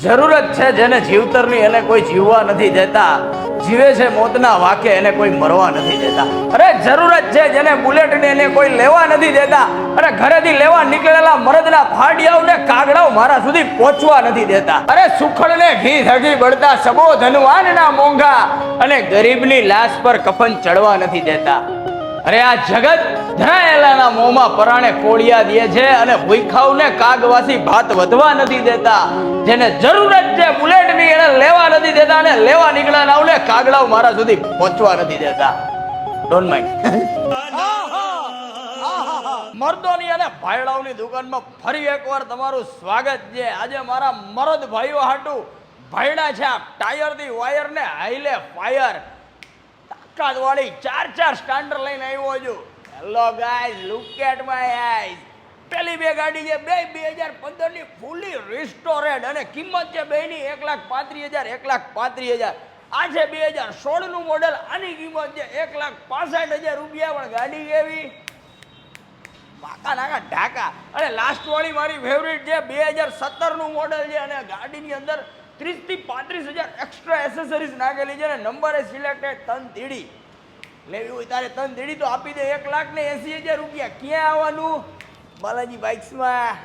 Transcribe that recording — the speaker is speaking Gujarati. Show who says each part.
Speaker 1: જરૂરત છે જેને જીવતરની એને કોઈ જીવવા નથી દેતા, જીવે છે મોતના વાકે એને કોઈ મરવા નથી દેતા. અરે જરૂરત છે જેને બુલેટને એને કોઈ લેવા નથી દેતા. અરે ઘરેથી લેવા નીકળેલા મરદના ફાડિયાઓને કાગડાઓ મારા સુધી પહોંચવા નથી દેતા. અરે સુખડને ઘી થકી બળતા સબો ધનવાનના મોંઘા અને ગરીબની લાશ પર કફન ચડવા નથી દેતા. અરે આ જગત ધરાયેલાના મોંમાં પરાણે કોળિયા દે છે અને ભૂખાઓને કાગવાસી ભાત વધવા નથી દેતા. જેને જરૂરત છે બુલેટની એને લેવા નથી દેતા અને લેવા નીકળ્યાને કાગડાઓ મારા સુધી પહોંચવા નથી દેતા. Don't mind. મર્દોની અને ભાઈડાઓની દુકાનમાં ફરી એકવાર તમારું સ્વાગત છે. આજે મારા મરદ ભાઈઓ હાટુ ભાઈડા છે ટાયરથી વાયર ને હાઈલે ફાયર વાળી 4 સ્ટાન્ડર્ડ લઈને આવ્યો છું. Hello guys, look at my eyes. પેલી બે ગાડી છે 2015 ની ફૂલી રિસ્ટોરેડ અને કિંમત છે બેની 1,35,000 1,35,000. આ છે 2016 નું મોડેલ, આની કિંમત છે 1,65,000 રૂપિયા. પણ ગાડી કેવી માકા નાકા ઢાકા. અને લાસ્ટ વાળી મારી ફેવરિટ છે 2017 નું મોડેલ છે અને ગાડીની અંદર 30 થી 35,000 એક્સ્ટ્રા એસેસરીઝ નાખેલી છે અને નંબર એ સિલેક્ટેડ તન ધીડી. લેવી હોય તારે તન ધીડી તો આપી દે 1,80,000 રૂપિયા. ક્યાં આવવાનું? બાલાજી બાઇક્સમાં.